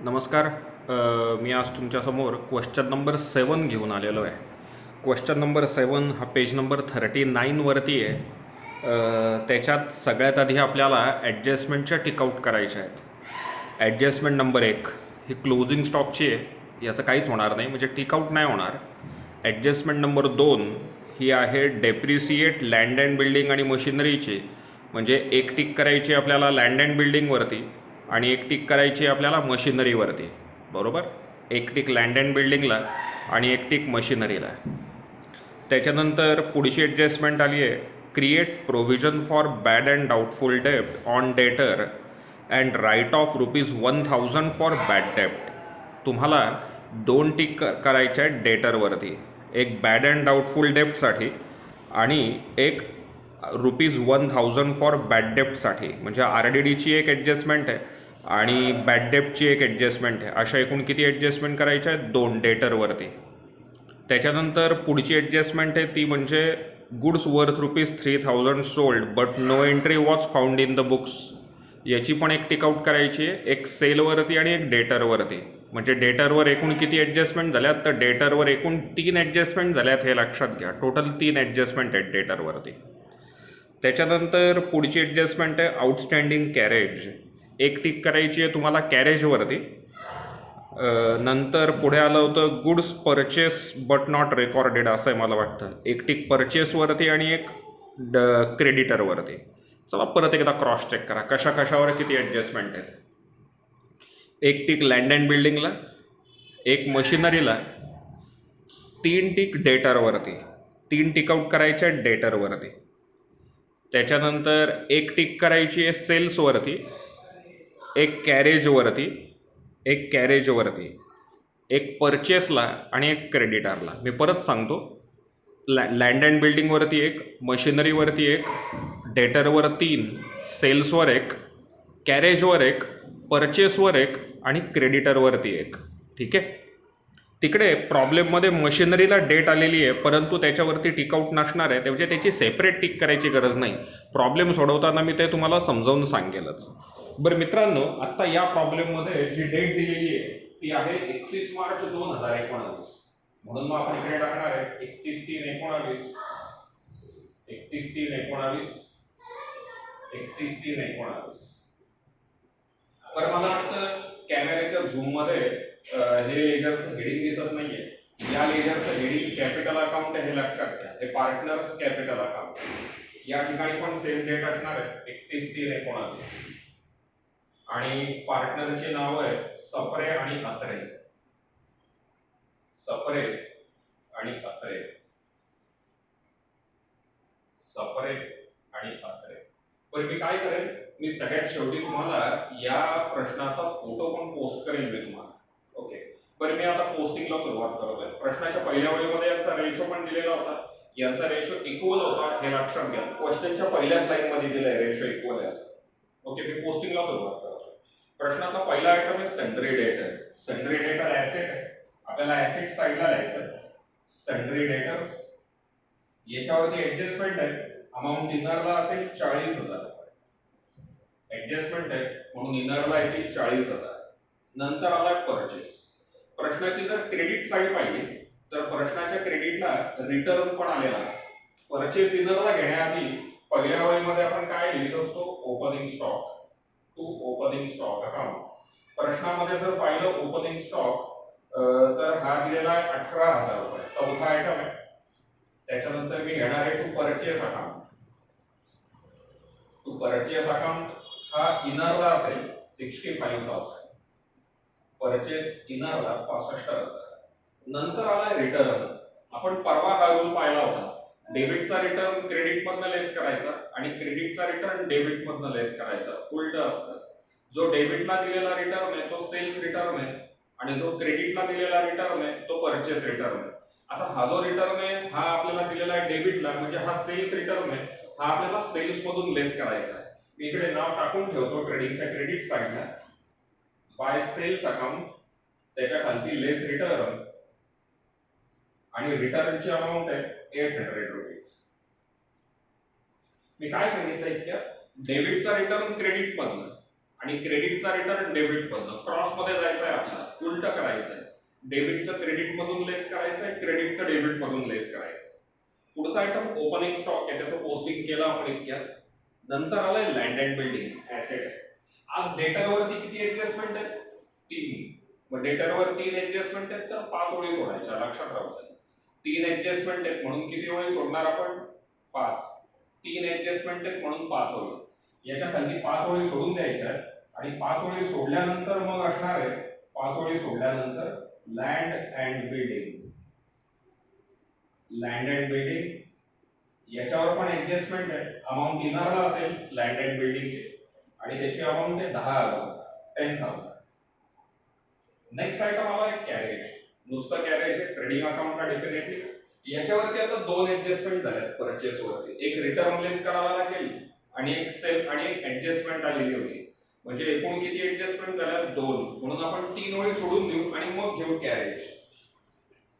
नमस्कार. मी आज तुमच्यासमोर क्वेश्चन नंबर 7 घेऊन आलेलो आहे. क्वेश्चन नंबर 7 हा पेज नंबर 39वरती आहे. त्याच्यात सगळ्यात आधी आपल्याला ॲडजस्टमेंटच्या टिकआउट करायच्या आहेत. ॲडजस्टमेंट नंबर 1 ही क्लोजिंग स्टॉकची आहे, याचं काहीच होणार नाही, म्हणजे टिकआउट नाही होणार. ॲडजस्टमेंट नंबर 2 ही आहे डेप्रिसिएट लँड अँड बिल्डिंग आणि मशिनरीची, म्हणजे एक टिक करायची आपल्याला लँड अँड बिल्डिंगवरती आणि एक टिक करायची आपल्याला मशिनरीवरती. बरोबर, एक टिक लँड अँड बिल्डिंगला आणि एक टिक मशिनरीला. त्याच्यानंतर पुढची ॲडजस्टमेंट आली आहे, create provision for bad and doubtful डेप्ट on debtor and write off ₹1000 for bad डेप्ट. तुम्हाला 2 टिक करायच्या आहेत डेटरवरती, एक बॅड अँड डाऊटफुल डेप्टसाठी आणि एक ₹1000 फॉर बॅड डेप्टसाठी. म्हणजे RDDची एक ॲडजस्टमेंट आहे आणि बॅड डेप्टची एक ॲडजस्टमेंट आहे. अशा एकूण किती ॲडजस्टमेंट करायच्या आहेत? 2 डेटरवरती. त्याच्यानंतर पुढची ॲडजस्टमेंट आहे ती म्हणजे goods worth ₹3000 sold but no entry was found in the books. याची पण एक टिकआउट करायची आहे, एक सेलवरती आणि एक डेटरवरती. म्हणजे डेटरवर एकूण किती ॲडजस्टमेंट झाल्यात? तर डेटरवर एकूण 3 ॲडजस्टमेंट झाल्यात, हे लक्षात घ्या. टोटल 3 ॲडजस्टमेंट आहेत डेटरवरती. त्याच्यानंतर पुढची ॲडजस्टमेंट आहे आउटस्टँडिंग कॅरेज. एक टिक करायची आहे तुम्हाला कॅरेजवरती. नंतर पुढे आलं होतं goods purchase but not recorded, असं आहे मला वाटतं. एक टिक परचेसवरती आणि एक क्रेडिटरवरती. चला परत एकदा क्रॉस चेक करा कशा कशावर किती ॲडजस्टमेंट आहेत. एक टिक लँड अँड बिल्डिंगला, एक मशिनरीला, 3 टिक डेटरवरती. 3 टिकआउट करायच्या डेटरवरती. त्याच्यानंतर एक टिक करायची आहे सेल्सवरती, एक कॅरेजवरती, एक परचेसला आणि एक क्रेडिटरला. मी परत सांगतो, लँड अँड बिल्डिंगवरती एक, मशिनरीवरती एक, डेटरवर 3, सेल्सवर एक, कॅरेजवर एक, परचेसवर एक आणि क्रेडिटरवरती एक. ठीक आहे. तिकडे प्रॉब्लेममध्ये मशिनरीला डेट आलेली आहे, परंतु त्याच्यावरती टिकआउट नसणार आहे, म्हणजे त्याची सेपरेट टिक करायची गरज नाही. प्रॉब्लेम सोडवताना मी ते तुम्हाला समजावून सांगेलच. बरं मित्रांनो, आत्ता या प्रॉब्लेममध्ये जी डेट दिलेली आहे ती आहे 31 मार्च 2019. म्हणून मग आपण इकडे टाकणार आहे 31/3/19, 31/3/19, 31/3/19. बरं, मला वाटतं कॅमेऱ्याच्या झूममध्ये हे लेजरचं हेडिंग दिसत नाहीये. या लेजरचं हेडिंग कॅपिटल अकाउंट आहे, हे लक्षात घ्या. हे पार्टनर्स कॅपिटल अकाउंट. या ठिकाणी पण सेम डेट असणार आहे 31/3/19 आणि पार्टनरचे नाव आहे सप्रे आणि अत्रे. सप्रे आणि अत्रे, सप्रे आणि अत्रे. पण मी काय करेन, मी सगळ्यात शेवटी तुम्हाला या प्रश्नाचा फोटो पण पोस्ट करेन मी तुम्हाला. ओके. बरं, मी आता पोस्टिंगला सुरुवात करतोय. प्रश्नाच्या पहिल्या ओळीमध्ये यांचा रेशो पण दिलेला होता. यांचा रेशो इक्वल होता, हे लक्षात घ्या. क्वेश्चनच्या पहिल्या स्लाइडमध्ये दिलंय रेशो इक्वल आहे असं. ओके, मी पोस्टिंगला सुरुवात करतोय. प्रश्नाचा पहिला आयटम आहे सन्ड्री डेटर. सन्ड्री डेटर ऍसेट आहे, आपल्याला ऍसेट साइडला लिहायचं. सन्ड्री डेटर्स, याच्यावरती ऍडजस्टमेंट आहे. अमाऊंट इनरला असेल 40,000. ऍडजस्टमेंट आहे म्हणून इनरला येतील 40,000. नंतर आला परचेस. प्रश्नाची जर क्रेडिट साइड पाहिली तर प्रश्नाच्या क्रेडिटला रिटर्न पण आलेला. परचेस इनरला घेण्याआधी पहिल्या ओळीमध्ये आपण काय लिहित असतो? Opening stock to opening stock account. प्रश्नामध्ये जर पाहिलं ओपनिंग स्टॉक तर हा दिलेला आहे 18,000 रुपये. चौथा आयटम आहे. त्याच्यानंतर मी घेणार आहे to purchase account. To purchase account हा इनरला असेल 65,000. परचेस इनरला 65,000. नंतर आला रिटर्न. आपण परवा हा रूल पाहिला होता, डेबिटचा रिटर्न क्रेडिट मधनं लेस करायचा आणि क्रेडिटचा रिटर्न डेबिट मधनं लेस करायचा. उलट असतं. जो डेबिटला दिलेला रिटर्न आहे तो सेल्स रिटर्न आहे आणि जो क्रेडिटला दिलेला रिटर्न आहे तो परचेस रिटर्न आहे. आता हा जो रिटर्न आहे हा आपल्याला दिलेला आहे डेबिटला, म्हणजे हा सेल्स रिटर्न आहे, हा आपल्याला सेल्स मधून लेस करायचा आहे. मी इकडे नाव टाकून ठेवतो ट्रेडिंगच्या क्रेडिट साइडला, बाय सेल्स अकाउंट, त्याच्या खालती लेस रिटर्न आणि रिटर्नची अमाऊंट आहे 800 रुपीज. मी काय सांगितलं इतक्या, डेबिटचा रिटर्न क्रेडिट मधनं आणि क्रेडिटचा रिटर्न डेबिट मधनं क्रॉस मध्ये जायचं आहे आपल्याला, उलट करायचं आहे. डेबिटचं क्रेडिट मधून लेस करायचं आहे, क्रेडिटचं डेबिट मधून लेस करायचं आहे. पुढचा आयटम ओपनिंग स्टॉक आहे, त्याचं पोस्टिंग केलं आपण इतक्यात. नंतर आलंय लँड अँड बिल्डिंग ऍसेट आहे. आज डेटरवरती किती ऍडजस्टमेंट आहेत? 3. मग डेटरवर 3 ऍडजस्टमेंट आहेत तर 5 ओळी सोडायच्या, लक्षात राहू द्या. 3 ऍडजस्टमेंट आहेत म्हणून किती ओळी सोडणार आपण? 5. 3 ऍडजस्टमेंट आहेत म्हणून 5 ओळी. याच्या खाली 5 ओळी सोडून द्यायच्या आहेत आणि 5 ओळी सोडल्यानंतर मग असणार आहे 5 ओळी सोडल्यानंतर land and building. Land and building याच्यावर पण ऍडजस्टमेंट आहे. अमाऊंट इनारला असेल लँड अँड बिल्डिंगची आणि त्याची अमाऊंट आहे 10,000, 10,000. नेक्स्ट आयटम आला आहे कॅरेज. नुसतं कॅरेज आहे, ट्रेडिंग अकाउंटला डेफिनेटली. याच्यावरती आता 2 ऍडजस्टमेंट झाल्यात परचेस वरती. एक रिटर्न लेस करायला लागेल आणि एक सेल आणि एक ऍडजस्टमेंट आलेली होती. म्हणजे एकूण किती ऍडजस्टमेंट झाल्यात? 2. म्हणून आपण 3 ओळी सोडून देऊ आणि मग घेऊ कॅरेज.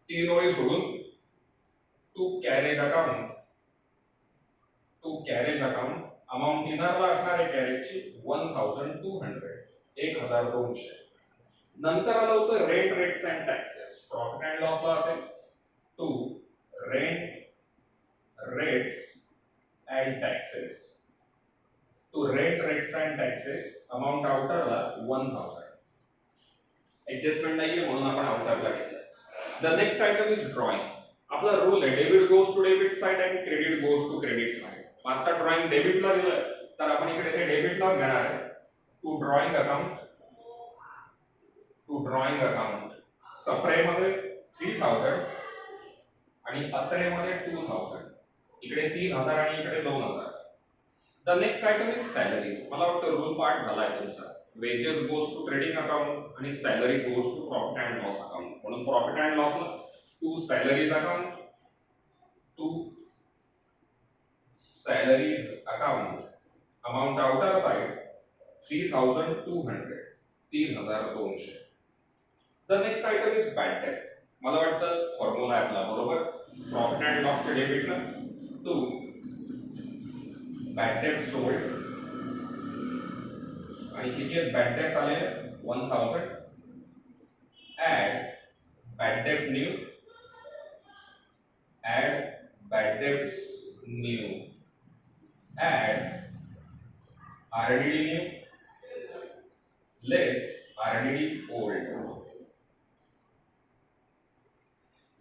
3 ओळी सोडून to carriage account, to carriage account. Amount इनरला असणार आहे कॅरेजची 1,200, 1,200. नंतर आलं होतं rent, rates and taxes. Profit and लॉसला असेल to rent, rates and taxes. To rent, rates and taxes amount आउटरला 1,000. ऍडजस्टमेंट नाहीये म्हणून आपण आउटरला घेतलं. The next item is drawing. आपला रूल आहे debit goes to debit side and credit goes to credit side. आता ड्रॉइंग डेबिटला दिलंय तर आपण इकडे ते डेबिटलाच घेणार आहे. To drawing account, to drawing account सप्रेमध्ये 3,000 आणि अत्रेमध्ये 2,000. इकडे 3,000 आणि इकडे 2,000. The next item is salaries. मला वाटतं रूल पार्ट झालाय तुमचा. Wages goes to trading account आणि salary goes to profit and loss account. म्हणून प्रॉफिट अँड लॉसला to salaries account, to salaries account. Amount outer side 3,200, 3,200. The next item is bad debt. मला वाटतं formula आहे आपला बरोबर. प्रॉफिट अँड लॉसच्या डेबिटला to bad date sold आणि किती आहे बॅड डेट आले 1,000. Add bad debt new, add bad debts new, add RDD new less RDD old.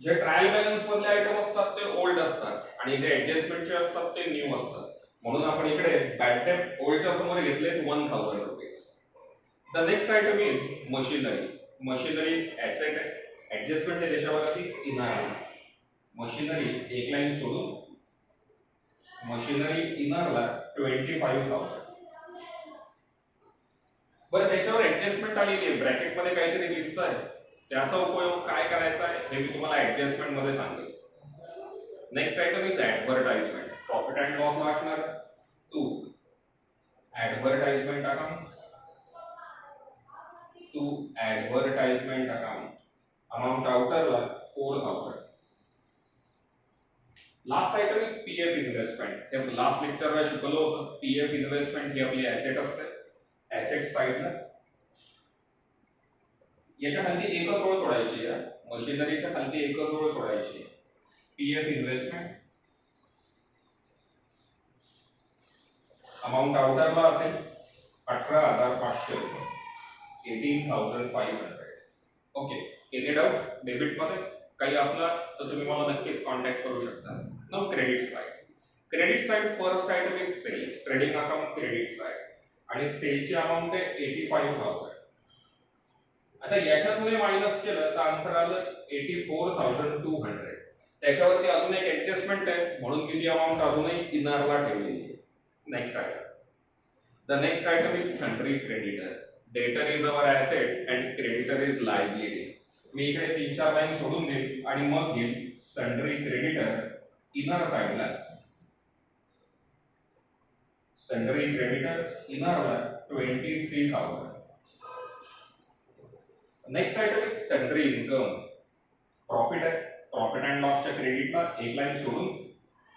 जे ट्रायल बॅलन्स मधले आयटम असतात ते ओल्ड असतात आणि जे ऍडजस्टमेंटचे असतात ते न्यू असतात. म्हणून आपण इकडे बॅड डेट ओल्डच्या समोर घेतले 1,000 rupees. The next item is machinery. Machinery asset आहे, ऍडजस्टमेंट आहे त्याच्यावरती इनार. मशिनरी एक लाईन सोडून मशिनरी इनरला 25,000. बरं त्याच्यावर ऍडजस्टमेंट आलेली आहे, ब्रॅकेट मध्ये काहीतरी दिसतंय. त्याचा उपयोग काय करायचा आहे हे मी तुम्हाला ऍडजस्टमेंट मध्ये सांगेल. Next item is advertisement. Profit and loss वाचणार to advertisement account, to advertisement account. Amount आउटरला 4,000. Last item is PF investment. हे लास्ट लेक्चरला शिकवलं होतं. पीएफ इन्व्हेस्टमेंट ही आपली ऍसेट असते, ऍसेट साइडला. याच्या खाली एकच ओळ सोडायची आहे. मशिनरीच्या खाली एकच ओळ सोडायची आहे. PF investment. अमाऊंट आउटरला असेल 18,500 रुपये, 18,500. ओके. एनी डाऊट डेबिट मध्ये काही असला तर तुम्ही मला नक्कीच कॉन्टॅक्ट करू शकता. Now credit side. Credit side first item is sales. Trading account credit side आणि सेलची अमाऊंट आहे 85,000. आता याच्यातून मायनस केलं तर आन्सर आलं 84,200. त्याच्यावरती अजून एक ऍडजस्टमेंट आहे म्हणून किती अमाऊंट अजूनही इनरला ठेवलेली आहे. Next item. The next item is sundry creditor. Debtor is our asset and creditor is liability. मी इकडे 3-4 लाईन सोडून देईल आणि मग घेईल सन्ड्री क्रेडिटर इनर साइडला. सन्ड्री क्रेडिटर इनरला 23,000. Next item is sundry income. Profit आहे, प्रॉफिट अँड लॉसच्या क्रेडिटला एक लाईन सोडून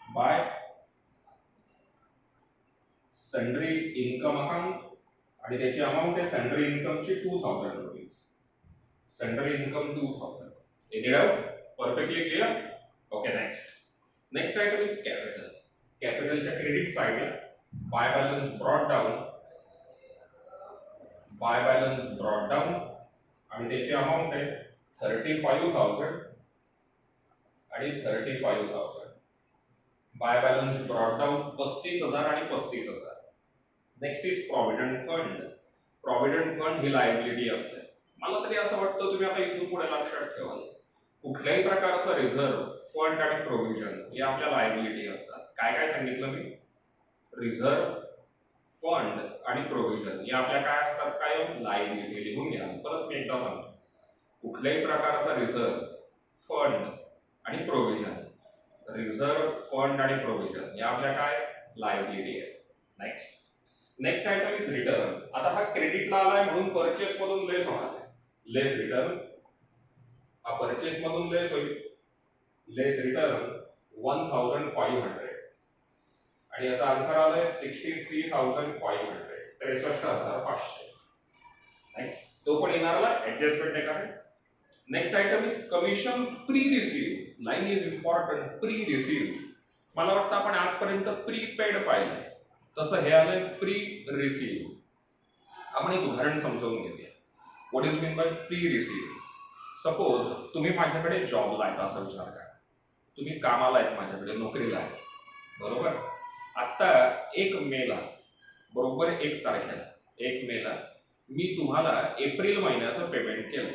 बाय सन्ड्री इन्कम अकाउंट आणि त्याची अमाऊंट आहे सॅलरी इन्कमची 2000 rupees. Salary income 2000. Any doubt? Perfectly clear? Okay, next item is capital. कॅपिटलच्या क्रेडिट साइडला बाय बॅलन्स ब्रॉट डाऊन आणि त्याची अमाऊंट आहे 35,000 आणि 35,000. बाय बॅलन्स ब्रॉट डाऊन 35,000 आणि 35,000. Next is provident fund. Provident fund he liability असते. मला तरी असं वाटतं तुम्ही आता इथून पुढे लक्षात ठेवाल, कुठल्याही प्रकारचा रिझर्व्ह, फंड आणि प्रोव्हिजन हे आपल्या लायबिलिटी असतात. काय काय सांगितलं मी? रिझर्व्ह, फंड आणि प्रोव्हिजन हे आपल्या काय असतात? कायम लायबिलिटी. लिहून घ्या. परत मी एकदा सांगतो, कुठल्याही प्रकारचा रिझर्व्ह, फंड आणि प्रोव्हिजन. रिझर्व्ह, फंड आणि प्रोव्हिजन हे आपल्या काय? लायबिलिटी आहेत. Next item is return. आता हा क्रेडिटला आलाय म्हणून परचेस मधून लेस होणार आहे. लेस रिटर्न, हा परचेस मधून लेस होईल. लेस रिटर्न 1500 आणि याचा आन्सर आलाय 63,500, 63,500. नेक्स्ट तो पण येणारला ऍडजस्टमेंट आहे का? Next item is commission pre receive. Line is important. Pre receive. मला वाटतं आपण आजपर्यंत प्रीपेड पाहिलंय, तसं हे आलंय प्री रिसीव्ह. आपण एक उदाहरण समजावून घेऊया. What is mean by pre receive? Suppose तुम्ही माझ्याकडे जॉबला आहेत असा विचार करा. तुम्ही कामाला आहेत, माझ्याकडे नोकरीला आहेत, बरोबर. आता 1 मेला, बरोबर 1 तारखेला, 1 मेला मी तुम्हाला एप्रिल महिन्याचं पेमेंट केलं.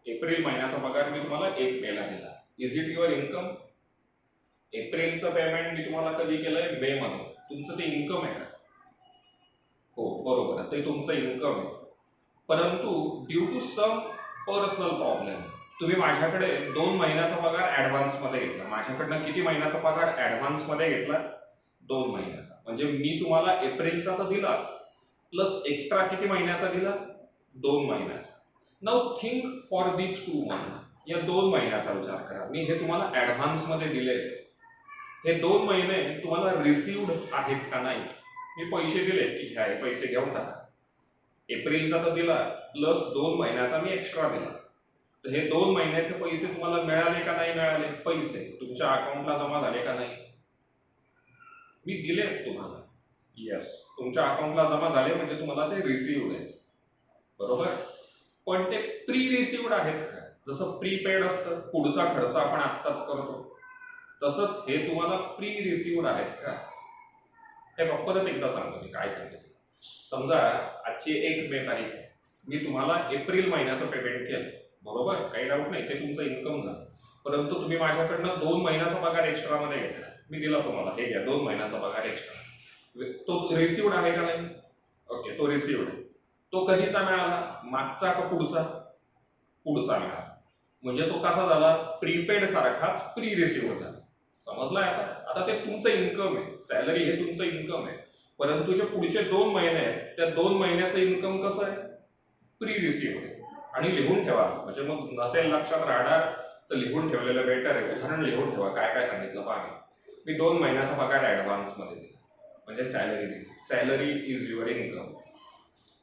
एप्रिल महिन्याचा पगार मी तुम्हाला 1 मेला दिला. Is it your income? एप्रिलचं पेमेंट मी तुम्हाला कधी केलंय? मे मध्ये. तुमचं ते इन्कम आहे का? हो, बरोबर, ते तुमचं इन्कम आहे. परंतु due to some personal problem तुम्ही माझ्याकडे 2 महिन्याचा पगार ऍडव्हान्स मध्ये घेतला. माझ्याकडनं किती महिन्याचा पगार ऍडव्हान्स मध्ये घेतला? 2 महिन्याचा. म्हणजे मी तुम्हाला एप्रिलचा तर दिलाच, प्लस एक्स्ट्रा किती महिन्याचा दिला? 2 महिन्याचा. Now think for these 2 month. या 2 महिन्याचा विचार करा. मी हे तुम्हाला ऍडव्हान्स मध्ये दिलेत. हे 2 महिने तुम्हाला रिसिव्ड आहेत का नाहीत? मी पैसे दिले की घ्या, हे पैसे घेऊन टाका. एप्रिलचा तर दिला, प्लस 2 महिन्याचा मी एक्स्ट्रा दिला. तर हे 2 महिन्याचे पैसे तुम्हाला मिळाले का नाही मिळाले? पैसे तुमच्या अकाउंटला जमा झाले का नाही? मी दिले तुम्हाला. येस, तुमच्या अकाउंटला जमा झाले म्हणजे तुम्हाला ते रिसिव्ड आहेत, बरोबर. पण ते प्री रिसिव्ड आहेत का? जसं प्रीपेड असतं, पुढचा खर्च आपण आत्ताच करतो, तसंच हे तुम्हाला प्री रिसिव्ड आहेत का? हे परत एकदा सांगतो मी काय सांगितलं. समजा आजची 1 मे तारीख आहे. मी तुम्हाला एप्रिल महिन्याचं पेमेंट केलं, बरोबर, काही डाऊट नाही, ते तुमचं इन्कम झालं. परंतु तुम्ही माझ्याकडनं 2 महिन्याचा पगार एक्स्ट्रा मध्ये घेतला. मी दिला तुम्हाला, हे घ्या 2 महिन्याचा पगार एक्स्ट्रा. तो रिसिव्ड आहे का नाही? ओके, तो रिसिव्ड आहे. तो कधीचा मिळाला? मागचा का पुढचा? पुढचा मिळाला. म्हणजे तो कसा झाला? प्रीपेड सारखाच प्री रिसिव्ड झाला. समजलाय आता ते तुमचं इन्कम आहे. सॅलरी हे तुमचं इन्कम आहे. परंतु जे पुढचे 2 महिने आहेत, त्या 2 महिन्याचं इन्कम कसं आहे? प्री रिसिव्ड आहे. आणि लिहून ठेवा, म्हणजे मग नसेल लक्षात राहणार तर लिहून ठेवलेलं बेटर आहे. उदाहरण लिहून ठेवा. काय काय सांगितलं पहा. मी 2 महिन्याचा पगार ऍडव्हान्स मध्ये दिला, म्हणजे सॅलरी दिली. Salary is your income.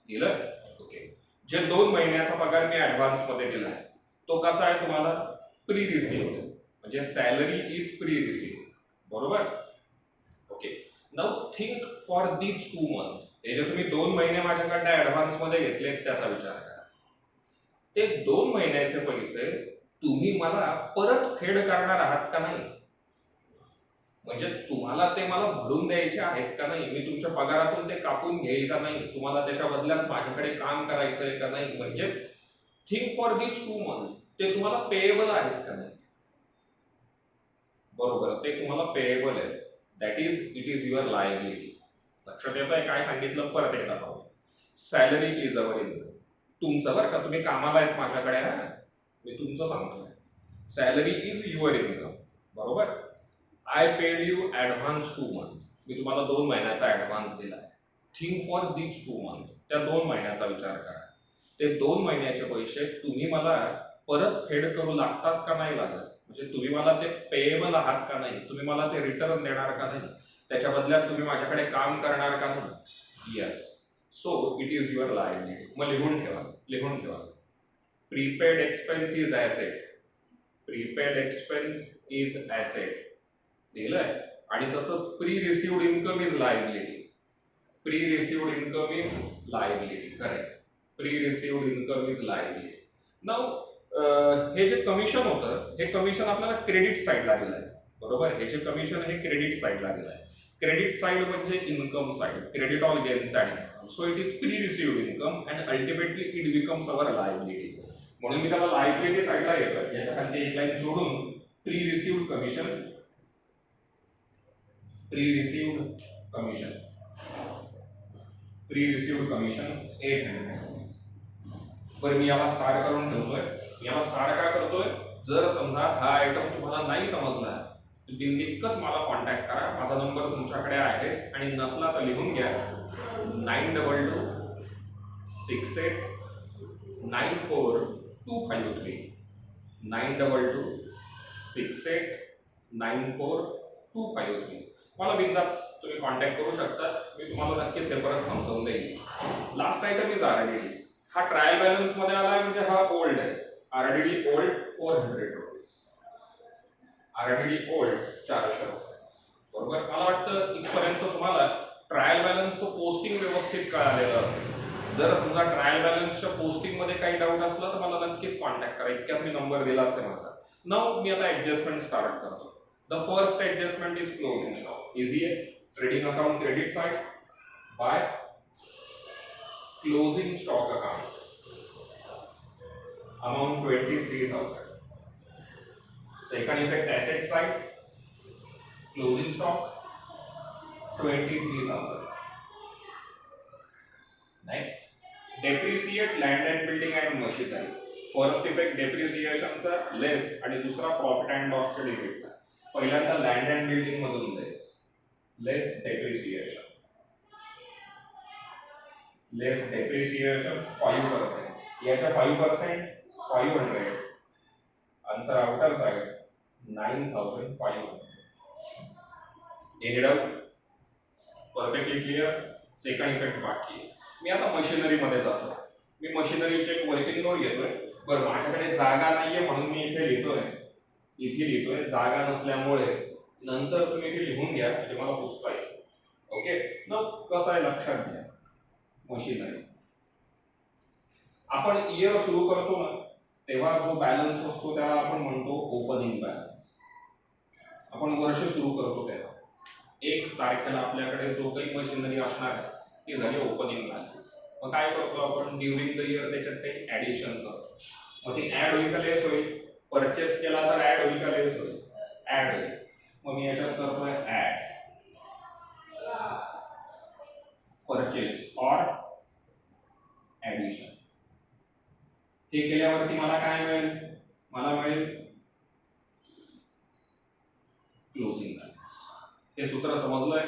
दिलं? ओके. जे 2 महिन्याचा पगार मी ऍडव्हान्स मध्ये दिलाय तो कसा आहे तुम्हाला? Pre received. म्हणजे सॅलरी इज प्री रिसिव्ड, बरोबर. Okay. Now think for these 2 month. हे जे तुम्ही 2 महिने माझ्याकडनं ऍडव्हान्स मध्ये घेतले त्याचा विचार करा. ते 2 महिन्याचे पैसे तुम्ही मला परत फेड करणार आहात का नाही? म्हणजे तुम्हाला ते मला भरून द्यायचे आहेत का नाही? मी तुमच्या पगारातून ते कापून घेईल का नाही? तुम्हाला त्याच्या बदल्यात माझ्याकडे काम करायचंय का नाही? म्हणजेच थिंक फॉर दीज 2 मंथ. ते तुम्हाला पेएबल आहेत का नाही? बरोबर, ते तुम्हाला पेएबल आहे. That is it is your liability. लक्षात येत आहे काय सांगितलं? परत एकदा पाहूया. Salary is our income. तुमचं बरं का, तुम्ही कामाला आहेत माझ्याकडे, मी तुमचं सांगतोय. सॅलरी इज युअर इन्कम, बरोबर. I paid you advance 2 month. मी तुम्हाला 2 महिन्याचा ऍडव्हान्स दिलाय. Think for these 2 month. त्या 2 महिन्याचा विचार करा. ते 2 महिन्याचे पैसे तुम्ही मला परत फेड करू लागतात का नाही लागत? म्हणजे तुम्ही मला ते पेएबल आहात का नाही? तुम्ही मला ते रिटर्न देणार का नाही? त्याच्या बदल्यात तुम्ही माझ्याकडे काम करणार का नाही? Yes. So it is your liability. मग लिहून ठेवा. Prepaid expense is asset. Prepaid expense is asset लिहिलंय. आणि तसंच pre received income is liability. Pre received income is liability. Correct. Pre received income is liability. Now हे जे commission होतं हे कमिशन आपल्याला क्रेडिट साईडला दिलं आहे. बरोबर. हे जे कमिशन हे क्रेडिट साईडला दिलं आहे. क्रेडिट साईड म्हणजे income side. Credit or gain side income. So it is pre received income and ultimately it becomes our liability. म्हणून मी त्याला लायबिलिटी साईडला येतो. याच्या खाली एक लाईन सोडून pre received commission. Pre received commission. Pre received commission 800. बरं मी याला स्टार करून ठेवतोय. याला स्टार का करतोय? जर समजा हा आयटम तुम्हाला नाही समजला तर बिनदिक्कत मला कॉन्टॅक्ट करा. माझा नंबर तुमच्याकडे आहेच आणि नसला तर लिहून घ्या. 922 68 94253. 922 68 94253. मला बिंदास तुम्ही कॉन्टॅक्ट करू शकता. मी तुम्हाला नक्कीच हे परत समजावून देईन. Last item is RDD. हा ट्रायल बॅलन्स मध्ये आलाय म्हणजे हा ओल्ड आहे. RDD old 400 rupees. RDD old 400 रुपये. बरोबर. मला वाटतं इथपर्यंत तुम्हाला ट्रायल बॅलन्सचं पोस्टिंग व्यवस्थित कळालेलं असेल. जर समजा ट्रायल बॅलन्सच्या पोस्टिंग मध्ये काही डाऊट असला तर मला नक्कीच कॉन्टॅक्ट करा. इतक्यात मी नंबर दिलाच आहे माझा. नाउ मी आता ऍडजस्टमेंट स्टार्ट करतो. The first adjustment is closing stock. Easy आहे. Trading account credit side by closing stock account. Amount 23,000. Second effect asset side. Closing stock 23,000. Next, depreciate land and building and machinery. First effect depreciation sir less आणि दुसरा profit and loss च्या डेबिटला. पहिल्यांदा land and building मधून less depreciation. Less depreciation 5%. याच्या 5% 500. Answer outer side 9,500. Any doubt? Perfectly clear. Second effect बाकी. मी आता machinery मध्ये जातो. मी मशिनरीचे एक वर्किंग नोट घेतोय. बरं माझ्याकडे जागा नाहीये म्हणून मी इथे लिहितोय. जागा नसल्यामुळे नंतर तुम्ही इथे लिहून घ्या म्हणजे मला पुसता येईल. ओके. न कसं आहे लक्षात घ्या. मशिनरी आपण इयर सुरू करतो ना तेव्हा जो बॅलन्स असतो त्याला आपण म्हणतो ओपनिंग बॅलन्स. आपण वर्ष सुरू करतो तेव्हा 1 तारखेला आपल्याकडे जो काही मशिनरी असणार आहे ती झाली ओपनिंग बॅलन्स. मग काय करतो आपण ड्युरिंग द इयर त्याच्यात काही ऍडिशन करतो. मग ती ऍड होईल का लेस होईल? परचेस केला तर ऍड होईल का लेस होईल? ऍड होईल. मग मी याच्यात करतोय ऍड परचेस ऑर ऍडिशन. हे केल्यावरती मला काय मिळेल? मला मिळेल क्लोजिंग बॅलन्स. हे सूत्र समजलंय?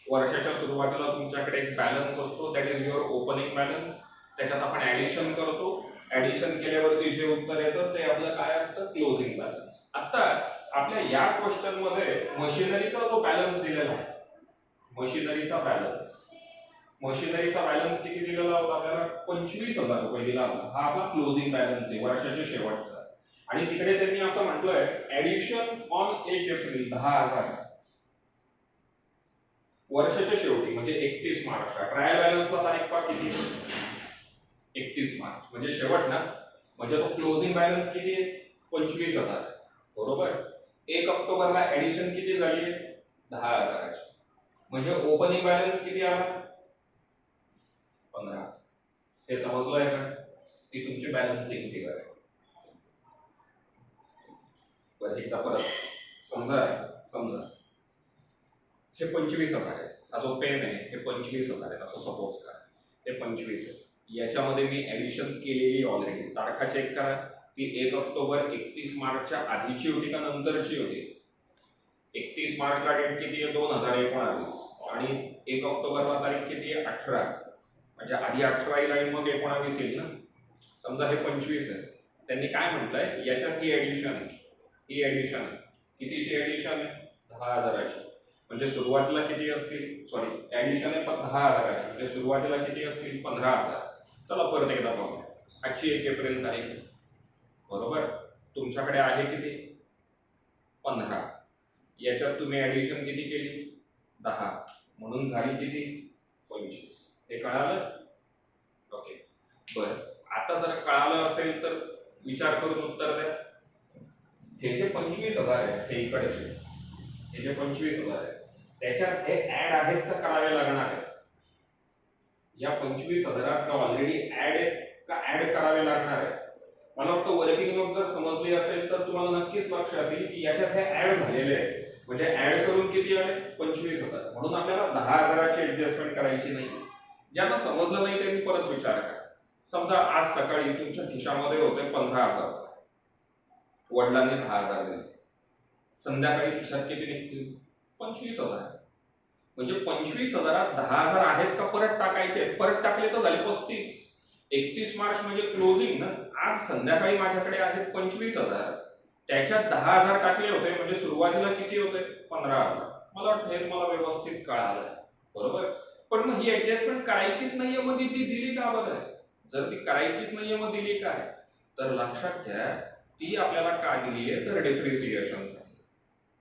वर्षाच्या सुरुवातीला तुमच्याकडे एक बॅलन्स असतो that is your opening balance. त्याच्यात आपण ऍडिशन करतो. ऍडिशन केल्यावरती जे उत्तर येतं ते आपलं काय असतं? Closing balance. आता आपल्या या क्वेश्चन मध्ये मशिनरीचा जो बॅलन्स दिलेला आहे मशिनरीचा बॅलन्स किती दिलेला होता आपल्याला? 25,000 रुपये दिला होता. हा आपला क्लोजिंग बॅलन्स आहे वर्षाच्या शेवटचा. आणि तिकडे त्यांनी असं म्हटलंय ऍडिशन ऑन 1 एप्रिल 10,000 वर्षाच्या शेवटी म्हणजे 31 मार्चला. ट्रायल बॅलन्सला तारीख पहा किती? 31 मार्च म्हणजे शेवट ना. म्हणजे तो क्लोजिंग बॅलन्स किती आहे? 25,000. बरोबर. 1 ऑक्टोबरला ऍडिशन किती झाली? 10,000. म्हणजे ओपनिंग बॅलन्स किती आला? 15,000. हे समजलंय का? ही तुमची बॅलन्सिंग फिगर आहे. बरं एकदा परत समजा हे 25,000 आहेत. हा जो पेन आहे हे 25,000 आहेत असं सपोज करा. हे 25 आहे. याच्यामध्ये मी ऍडिशन केलेली ऑलरेडी. तारखा चेक करा. ती 1 ऑक्टोबर 31 मार्चच्या आधीची होती का नंतरची होती? 31 मार्चला डेट किती आहे? 2019. आणि 1 ऑक्टोबरला तारीख किती आहे? 18. म्हणजे आधी 18 येईल आणि मग 19 येईल ना. समजा हे 25 आहे. त्यांनी काय म्हटलंय याच्यात ही ऍडिशन आहे. कितीची ऍडिशन आहे? 10,000ची. म्हणजे सुरुवातीला किती असतील, सॉरी ऍडिशन आहे 10,000ची, म्हणजे सुरुवातीला किती असतील 15,000. चला परत एकदा पाहूया. आजची 1 एप्रिल तारीख आहे, बरोबर. तुमच्याकडे आहे किती 15. याच्यात तुम्ही ऍडिशन किती केली 10, म्हणून झाली किती 25. हे कळालं? ओके. बरं, आता जर कळालं असेल तर विचार करून उत्तर द्या. हे जे 25,000 आहे, हे इकडचे, हे जे 25,000 आहे त्याच्यात हे ऍड आहेत का करावे लागणार आहेत? या 25,000 का ऑलरेडी ऍड आहेत का ऍड करावे लागणार आहेत? मला वाटतं वर्किंग नोट जर समजली असेल तर तुम्हाला नक्कीच लक्षात येईल की याच्यात हे ऍड झालेले आहे. म्हणजे ऍड करून किती आले 25,000, म्हणून आपल्याला 10,000ची ऍडजस्टमेंट करायची नाही. ज्यांना समजलं नाही त्यांनी परत विचार करा. समजा आज सकाळी तुमच्या खिशामध्ये होते 15,000, वडिलांनी 10,000 दिले, संध्याकाळी खिशात किती निघतील 25,000. म्हणजे 25,000 10,000 आहेत का परत टाकायचे? परत टाकले तर झाले 35. 31 मार्च म्हणजे क्लोजिंग ना. आज संध्याकाळी माझ्याकडे आहेत 25,000, त्याच्यात 10,000 टाकले होते, म्हणजे सुरुवातीला किती होते 15,000. मला वाटतं हे तुम्हाला व्यवस्थित कळालं, बरोबर. पण मग ही ऍडजस्टमेंट करायचीच नाहीये, मग ती दिली का बरं? जर ती करायचीच नाहीये मग दिली काय? तर लक्षात घ्या ती आपल्याला का दिली आहे, तर डेप्रिसिएशन.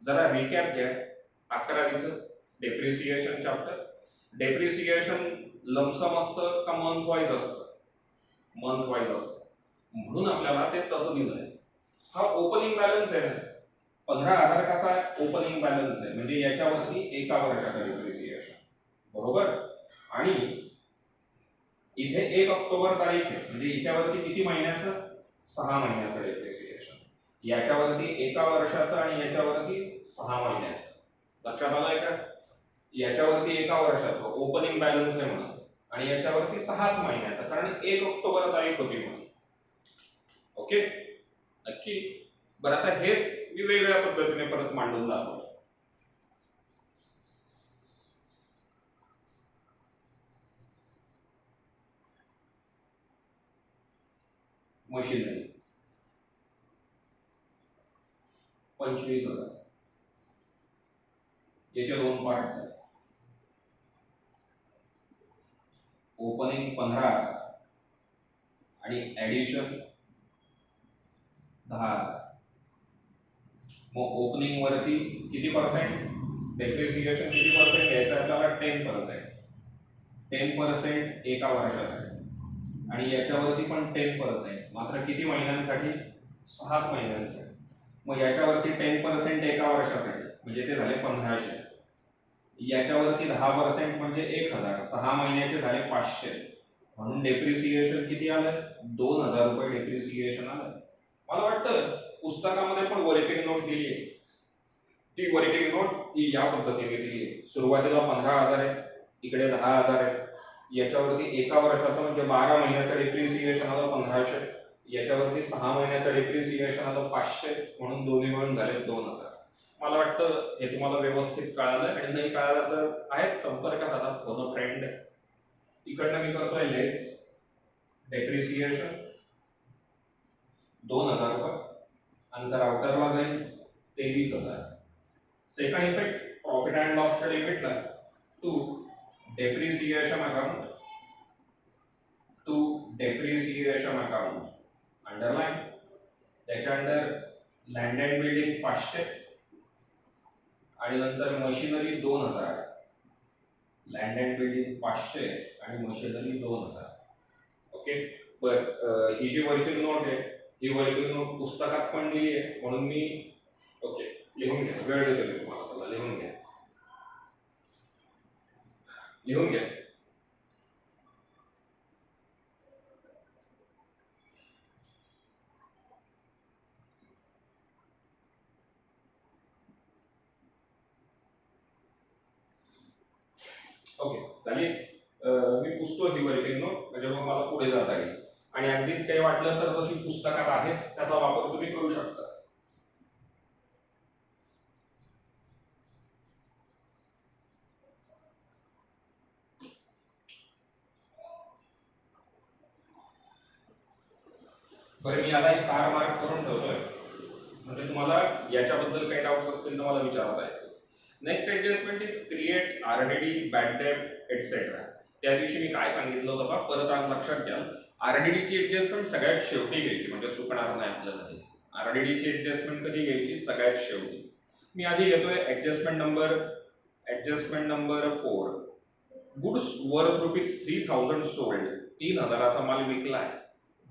जरा रिकॅप घ्या 11वीचं डेप्रिसिएशन चॅप्टर. डेप्रिसिएशन लमसम असतं का मंथ वाईज असतं? मंथ वाईज असतं, म्हणून आपल्याला ते तसं दिलंय. हा ओपनिंग बॅलन्स आहे ना, 15,000 कसा आहे ओपनिंग बॅलन्स आहे, म्हणजे याच्यावरती एका वर्षाचं डेप्रिसिएशन, बरोबर. आणि इथे 1 ऑक्टोबर तारीख आहे, म्हणजे याच्यावरती किती महिन्याचं 6 महिन्याचं डेप्रिसिएशन. याच्यावरती एका वर्षाचं आणि याच्यावरती 6 महिन्याचं. लक्षात आलंय का? याच्यावरती एका वर्षाचं ओपनिंग बॅलन्स आहे म्हणून, आणि याच्यावरती 6च महिन्याचं, कारण 1 ऑक्टोबर तारीख होती म्हणून. ओके, नक्की. बरं, आता हेच मी वेगळ्या पद्धतीने परत मांडून दाखवतो. मशिनरी 25,000, याचे 2 पार्ट्स आहेत. ओपनिंग 15,000 आणि ऍडिशन 10,000. मग ओपनिंग वरती किती पर्सेंट डेप्रिसिएशन, किती पर्सेंट घ्यायचं आपल्याला 10%. 10% एका वर्षासाठी, आणि याच्यावरती पण 10%, मात्र किती महिन्यांसाठी 6च महिन्यांसाठी. मग याच्यावरती 10% एका वर्षासाठी, म्हणजे ते झाले 1,500. याच्यावरती 10% म्हणजे 1,000, 6 महिन्याचे झाले 500, म्हणून डेप्रिसिएशन किती आलं 2,000 रुपये डेप्रिसिएशन आलं. मला वाटतं पुस्तकामध्ये पण वर्किंग नोट दिली आहे, ती वर्किंग नोट ही या पद्धतीने दिली आहे. सुरुवातीला 15,000 आहे, इकडे 10,000 आहे, याच्यावरती एका वर्षाचं म्हणजे 12 महिन्याचं डेप्रिसिएशन आलं 1,500, याच्यावरती 6 महिन्याचं डेप्रिसिएशन आलं 500, म्हणून दोन्ही मिळून झाले 2,000. मला वाटतं हे तुम्हाला व्यवस्थित कळालं, आणि नाही कळालं तर आहेत संपर्क साधा, फोन फ्रेंड. इकडनं मी करतोय लेस डेप्रिसिएशन 2,000 रुपये, आन्सर आउटरला जाईल 23,000. सेकंड इफेक्ट प्रॉफिट अँड लॉसच्या लिमिटला to depreciation account, to depreciation account underline. त्याच्या अंडर लँड अँड बिल्डिंग 500, आणि नंतर मशिनरी 2,000. लँड अँड बिल्डिंग 500 आणि मशिनरी 2,000. ओके. बरं, ही जी वर्किंग नोट आहे ही वर्किंग नोट पुस्तकात पण दिली आहे, म्हणून मी ओके लिहून घ्या, वेळ देतो मी तुम्हाला. चला लिहून घ्या, लिहून घ्या. ओके, झाली. मी पुसतो ही वर्किंग नोट, म्हणजे मग मला पुढे जाता येईल. आणि अगदीच काही वाटलं तर तशी पुस्तकात आहेच, त्याचा वापर तुम्ही करू शकता. बरं, मी याला स्टार मार्क करून ठेवतोय, म्हणजे तुम्हाला याच्याबद्दल काही डाऊट्स असतील तर मला विचारता येईल. Next adjustment is create RDD, bad debt etcetera. त्या दिवशी मी काय सांगितलं होतं बघा, परत आज लक्षात घ्या. आरडीडीची ऍडजस्टमेंट सगळ्यात शेवटी घ्यायची, म्हणजे चुकणार नाही आपल्याला कधीच. आरडीडीची ऍडजस्टमेंट कधी घ्यायची? सगळ्यात शेवटी. मी आधी घेतोय adjustment number 4. Goods worth ₹3000 sold. 3000चा माल विकलाय.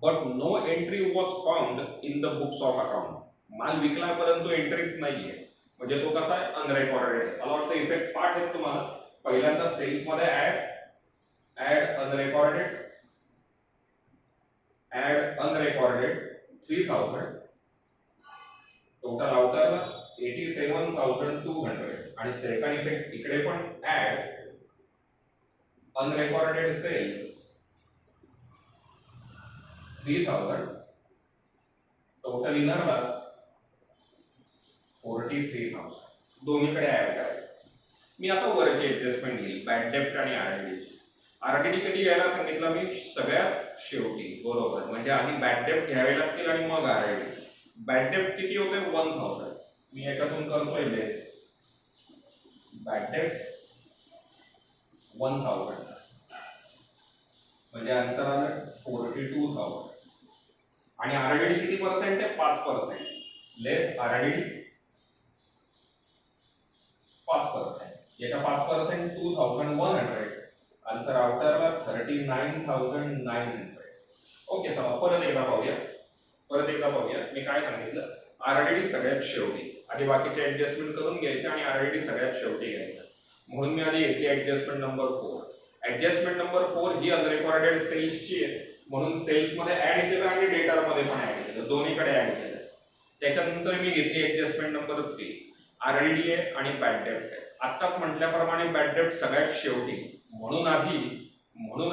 But no entry was found in the books of account. माल विकलाय परंतु एंट्रीच नाहीये, म्हणजे तो कसा आहे? अनरेकॉर्डेड आहे. मला वाटतं इफेक्ट पाठ आहेत तुम्हाला. पहिल्यांदा सेल्स मध्ये ऍड अनरेकॉर्डेड 3000, टोटल आउटरला 87,200. आणि सेकंड इफेक्ट इकडे पण add unrecorded sales 3000, total inner loss 43,000. दोन्हीकडे ऍड करायचं. मी आता वरची ऍडजस्टमेंट घेईल, बॅड डेप्ट आणि आरडीडीची. आरडीडी कधी घ्यायला सांगितलं मी? सगळ्यात शेवटी, बरोबर. म्हणजे आधी बॅड डेप्ट घ्यावे लागतील आणि मग आरडीडी. बॅड डेप्ट किती होते? 1000. मी याच्यातून करतोय लेस. बॅड डेप्ट 1000, म्हणजे आन्सर आलं 42,000. आणि आरडीडी किती पर्सेंट आहे? 5%. लेस आरडीडी 5%. याच्या 5% 2100. आन्सर आउटरला 39,900. ओके, चला परत एकदा पाहूया. मी काय सांगितलं? आरडीडी सगळ्यात शेवटी. आधी बाकीचे ऍडजस्टमेंट करून घ्यायचे आणि आरडीडी सगळ्यात शेवटी घ्यायचं. म्हणून मी आधी घेतली ऍडजस्टमेंट नंबर 4. ऍडजस्टमेंट नंबर 4 ही अनरेकॉर्डेड सेल्सची आहे, म्हणून सेल्स मध्ये ऍड केलं आणि डेटा मध्ये पण ऍड केलं, दोन्हीकडे ऍड केलं. त्याच्यानंतर मी घेतली ऍडजस्टमेंट नंबर 3. आरडीडी आहे आणि बॅड डेप्ट आहे. आत्ताच म्हटल्याप्रमाणे बॅड डेप्ट सगळ्यात शेवटी, म्हणून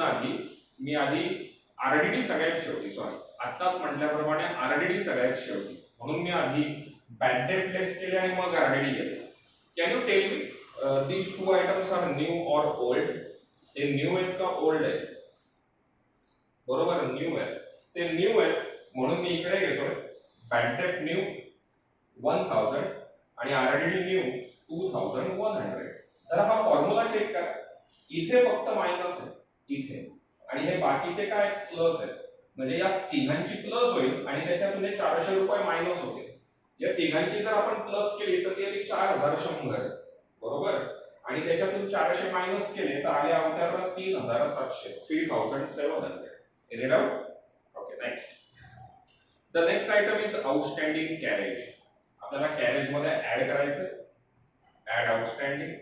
आधी मी आरडीडी सगळ्यात शेवटी, आत्ताच म्हटल्याप्रमाणे आरडीडी सगळ्यात शेवटी, म्हणून मी आधी बॅड डेप्ट लेस केले आणि मग आरडीडी घेतलं. Can you tell me these two items are new or old? ते न्यू आहेत का ओल्ड आहेत? बरोबर, न्यू आहेत. ते न्यू आहेत, म्हणून मी इकडे घेतोय बॅड डेप्ट न्यू 1000 आणि आरडीडी न्यू 2100. जरा हा फॉर्म्युला चेक करा. इथे फक्त मायनस आहे इथे, आणि हे बाकीचे काय? प्लस आहेत. म्हणजे या तिघांची प्लस होईल आणि त्याच्यातून ₹400 मायनस होते. या तिघांची जर आपण प्लस केली तर ते 4100, बरोबर. आणि त्याच्यातून 400 मायनस केले तर आले आउटरला 3700, 3700. Is it out? Okay, next. The next item is outstanding carriage. आपल्याला कॅरेज मध्ये ऍड करायचं. Add outstanding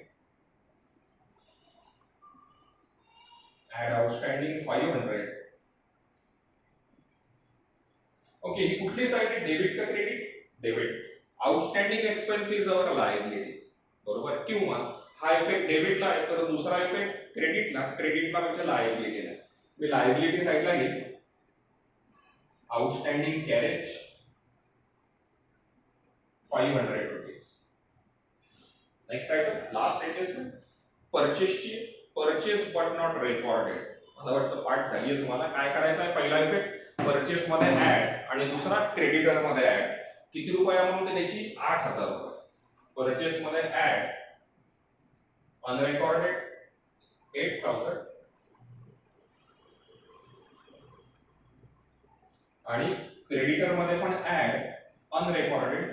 500. ओके, ही कुठली साईड आहे? डेबिट का क्रेडिट? डेबिट. आउटस्टँडिंग एक्सपेन्सेस और लायबिलिटी, बरोबर. किंवा हा इफेक्ट डेबिटला आहे तर दुसरा इफेक्ट क्रेडिटला म्हणजे लायबिलिटीला. मी लायबिलिटी साईडला घेईन. Outstanding carriage 500 rupees. Next item, last adjustment परचेसची. Purchase but not recorded. मला वाटतं पाठ झालीये तुम्हाला. काय करायचं आहे? पहिला इफेक्ट परचेस मध्ये ऍड आणि दुसरा क्रेडिटर मध्ये ऍड. किती रुपये अमाऊंट आहे त्याची? 8000 रुपये. परचेस मध्ये ऍड अनरेकॉर्डेड 8000 आणि क्रेडिटर मध्ये पण ऍड अनरेकॉर्डेड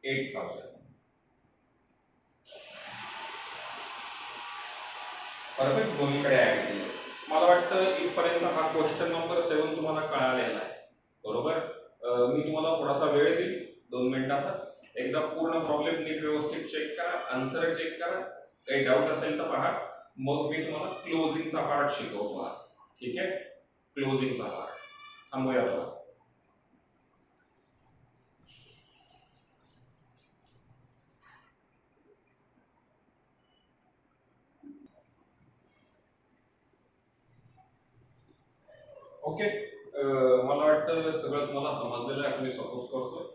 8000. परफेक्ट, दोन्हीकडे ऍड केले. मला वाटतं इथपर्यंत हा क्वेश्चन नंबर 7 तुम्हाला कळालेला आहे, बरोबर. मी तुम्हाला थोडासा वेळ देईल, 2 मिनिटाचा. एकदा पूर्ण प्रॉब्लेम नीट व्यवस्थित चेक करा, आन्सर चेक करा. काही डाऊट असेल तर पहा. मग मी तुम्हाला क्लोजिंगचा पार्ट शिकवतो आज. ठीक आहे, क्लोजिंगचा पार्ट. थांबूया बघा. ओके, मला वाटतं सगळं तुम्हाला समजलेलं आहे असं मी सपोज करतो.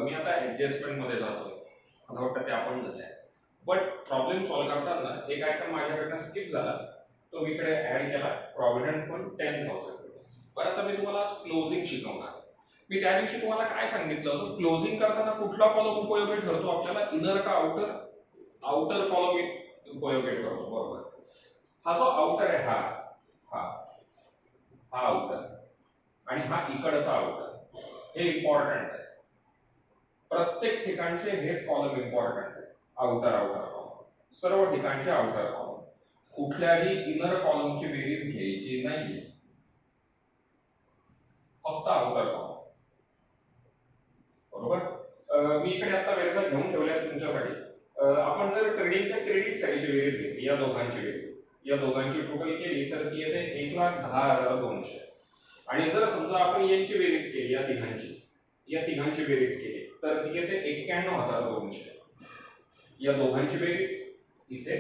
मी आता ऍडजस्टमेंट मध्ये जातोय. मला वाटतं ते आपण झालंय. बट प्रॉब्लेम सॉल्व्ह करताना एक आयटम माझ्याकडनं स्किप झाला, तो मी इकडे ऍड केला. Provident fund 10,000 rupees. बरं, आता मी तुम्हाला आज क्लोजिंग शिकवणार. मी त्या दिवशी तुम्हाला काय सांगितलं, क्लोजिंग करताना कुठला कॉलम उपयोगी ठरतो आपल्याला, इनर का आउटर, आउटर कॉलम उपयोगी ठरतो, बरोबर. हा जो आउटर आहे हा हा हा आउटर आणि हा इकडचा आउटर, हे इम्पॉर्टंट आहे. प्रत्येक ठिकाणचे हेच कॉलम इम्पॉर्टंट आहे. आउटर आउटर कॉलम, सर्व ठिकाणचे आउटर कॉलम, कुठल्याही इनर कॉलमची बेरीज घ्यायची नाहीये, फक्त आउटर कॉलम, बरोबर. मी इकडे आता बेरजा घेऊन ठेवल्या तुमच्यासाठी. आपण जर ट्रेडिंगच्या क्रेडिट साईडची बेरीज घेतली, या दोघांची बेरीज, या दोघांची टोटल केली तर ती येते 1,10,200. आणि जर समजा आपण यांची बेरीज केली, या तिघांची बेरीज केली तर ती येते 91,200. या दोघांची बेरीज इथे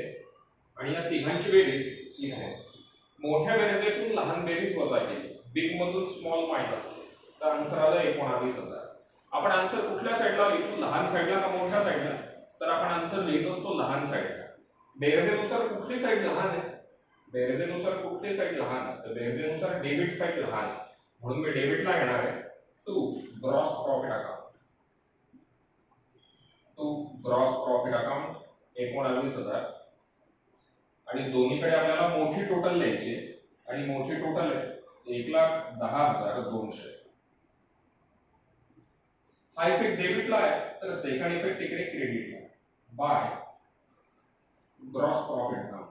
आणि या तिघांची बेरीज इथे. मोठ्या बेरीजेतून लहान बेरीज वजा केली, बिग मधून स्मॉल मायनस केली, तर आन्सर आला 19,000. आपण आन्सर कुठल्या साईडला लिहितो, लहान साईडला का मोठ्या साईडला, तर आपण आन्सर लिहित असतो लहान साईडला. बेरजेनुसार कुठली साईड लहान आहे, बेरजेनुसार कुठली साईड लहान आहे, तर बेरजेनुसार डेबिट साईड लहान आहे, म्हणून मी डेबिटला घेणार आहे 2 gross profit account. 2 gross profit account 19,000. आणि दोन्हीकडे आपल्याला मोठी टोटल लिहायची आणि मोठी टोटल आहे 1,10,200. हा इफेक्ट डेबिटला आहे तर सेकंड इफेक्ट इकडे क्रेडिटला, बाय ग्रॉस प्रॉफिट अकाउंट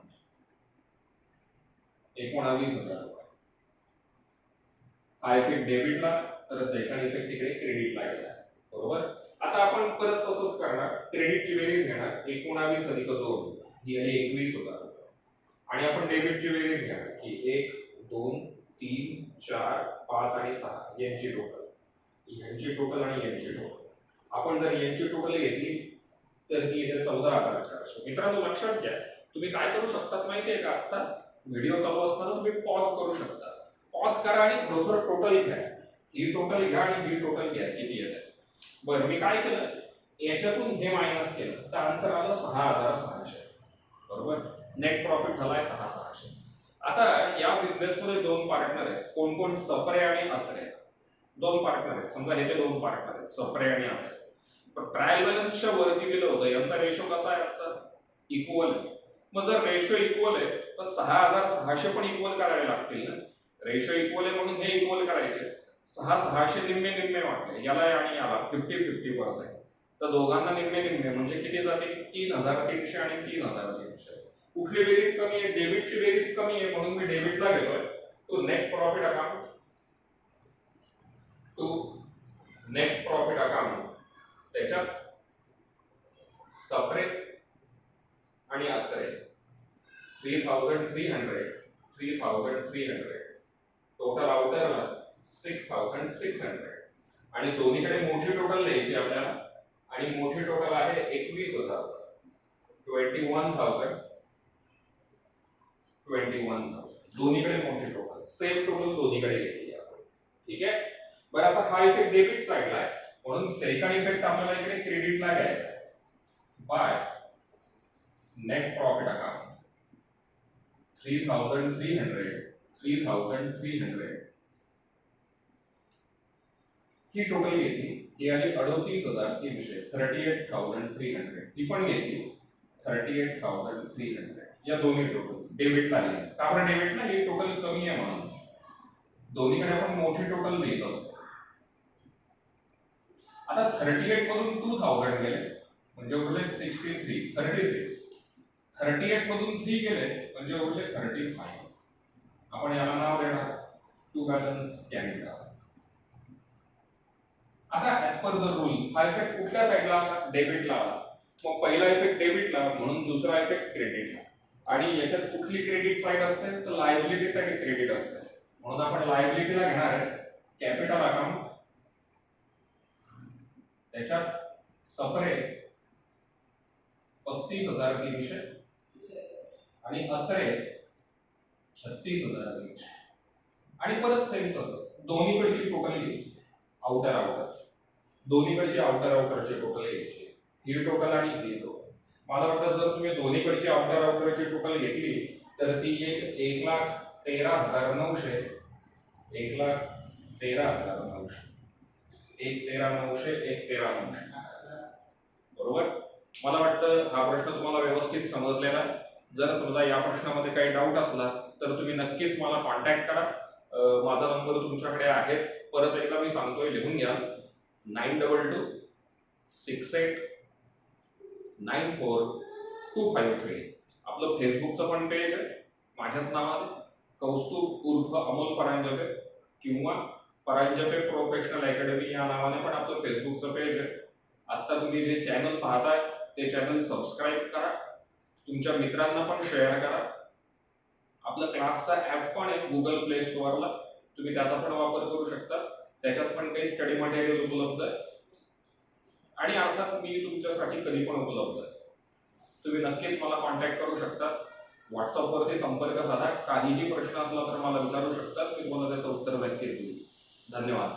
19,000. हा इफेक्ट डेबिटला तर सेकंड इफेक्ट इकडे क्रेडिटला गेला, बरोबर. आता आपण परत तसंच करणार, क्रेडिटची बेरीज घेणार 19 अधिक 2 ही आहे 21,000. आणि आपण डेबिटची बेरीज घेणार की 1 2 3 4 5 आणि 6 यांची टोटल, यांची टोटल आणि यांची टोटल. आपण जर यांची टोटल घेतली तर ती येते 14,400. मित्रांनो लक्षात घ्या, तुम्ही काय करू शकतात माहितीये का, आता व्हिडिओ चालू असताना तुम्ही पॉज करू शकता, पॉज करा आणि खरोखर टोटल घ्या, ही टोटल घ्या आणि ही टोटल घ्या किती येते. बरं, मी काय केलं, याच्यातून हे मायनस केलं तर आन्सर आलं 6,600, बरोबर. नेट प्रॉफिट झालाय 6,600. आता या बिझनेसमध्ये दोन पार्टनर आहेत, कोण कोण, सप्रे आणि अत्रे. दोन पार्टनर आहेत, समजा हे ते दोन पार्टनर आहेत, सप्रे आणि अत्रे. पण ट्रायल बॅलन्सच्या वरती दिलं होतं, यांचा रेशो कसा आहे, याचा इक्वल आहे. मग जर रेशो इक्वल आहे तर 6,600 पण इक्वल करावे लागतील ना. रेशो इक्वल आहे म्हणून हे इक्वल करायचे. 6,600 निम्मे निम्मे वाटले, याला आणि याला 50-50%. तर दोघांना निम्मे निम्मे म्हणजे किती जातील, 3,300 आणि 3,300. कुठली बेरीज कमी आहे, डेबिटची बेरीज कमी आहे म्हणून मी डेबिटला गेलोय. तो net profit account, to net profit account, त्याच्यात सप्रे आणि अत्रे 3,300 टोटल आउटरला 6,600. आणि दोन्हीकडे मोठी टोटल लिहायची आपल्याला आणि मोठी टोटल आहे 21,000, 21,000. दोन्हीकडे मोठी टोटल, सेम टोटल दोन्हीकडे घेतली आपण, ठीक आहे. बरं, आता हा इफेक्ट डेबिट साइडला आहे म्हणून सेकंड इफेक्ट आपल्याला इकडे क्रेडिटला घ्यायचा आहे, by net profit account 3,300. He total घेतली, ही आली 38,300, 38,300. ही पण घेतली 38,300. या दोन्ही टोटल डेबिटला लिहिली, का बरं डेबिटला, ही टोटल कमी आहे म्हणून. दोन्हीकडे आपण मोठी टोटल लिहित असतो. आता 38 मधून 2,000 गेले म्हणजे उरले 36. 38 मधून 3 गेले म्हणजे उरले 35. आपण याला नाव देणार टू बॅलन्स कॅपिटल. आता ऍज पर द रूल हा इफेक्ट कुठल्या साइडला आला, डेबिटला आला. मग पहिला इफेक्ट डेबिटला म्हणून दुसरा इफेक्ट क्रेडिटला. आणि याच्यात कुठली क्रेडिट साइड असते, तर लायबिलिटी साइड क्रेडिट असते, म्हणून आपण लायबिलिटीला घेणार आहे कॅपिटल अकाउंट, त्याच्यात सप्रे 35,300 आणि अत्रे 36,300. आणि परत सेम तसंच दोन्हीकडची टोटल घ्यायची, आउटर दोन्हीकडची आउटरची टोटल घ्यायची, ही टोटल आणि ही टोटल. मला वाटतं जर तुम्ही दोन्हीकडची आउटरची टोटल घेतली तर ती येईल 1,13,900. 1,13,900. 1,13,900 1,13,900 बरोबर. मला वाटतं हा प्रश्न तुम्हाला व्यवस्थित समजलेला आहे. जर समजा या प्रश्नामध्ये काही डाऊट असला तर तुम्ही नक्कीच मला कॉन्टॅक्ट करा. माझा नंबर तुमच्याकडे आहेच, परत एकदा मी सांगतोय, लिहून घ्या. 9226894253. आपलं फेसबुकचं पण पेज आहे माझ्याच नावाने, कौस्तुभ उर्फ अमोल परांजपे किंवा परांजपे प्रोफेशनल अकॅडमी या नावाने पण आपलं फेसबुकचं पेज आहे. आत्ता तुम्ही जे चॅनल पाहताय ते चॅनल सबस्क्राईब करा, तुमच्या मित्रांना पण शेअर करा. आपलं क्लासचा ॲप पण आहे गुगल प्ले स्टोअरला, तुम्ही त्याचा पण वापर करू शकता. त्याच्यात पण काही स्टडी मटेरियल उपलब्ध आहे आणि अर्थात मी तुमच्यासाठी कधी पण उपलब्ध आहे. तुम्ही नक्कीच मला कॉन्टॅक्ट करू शकता. व्हॉट्सअपवरती संपर्क साधा. काहीही प्रश्न असला तर मला विचारू शकता, मी तुम्हाला त्याचं उत्तर नक्कीच देईन. धन्यवाद.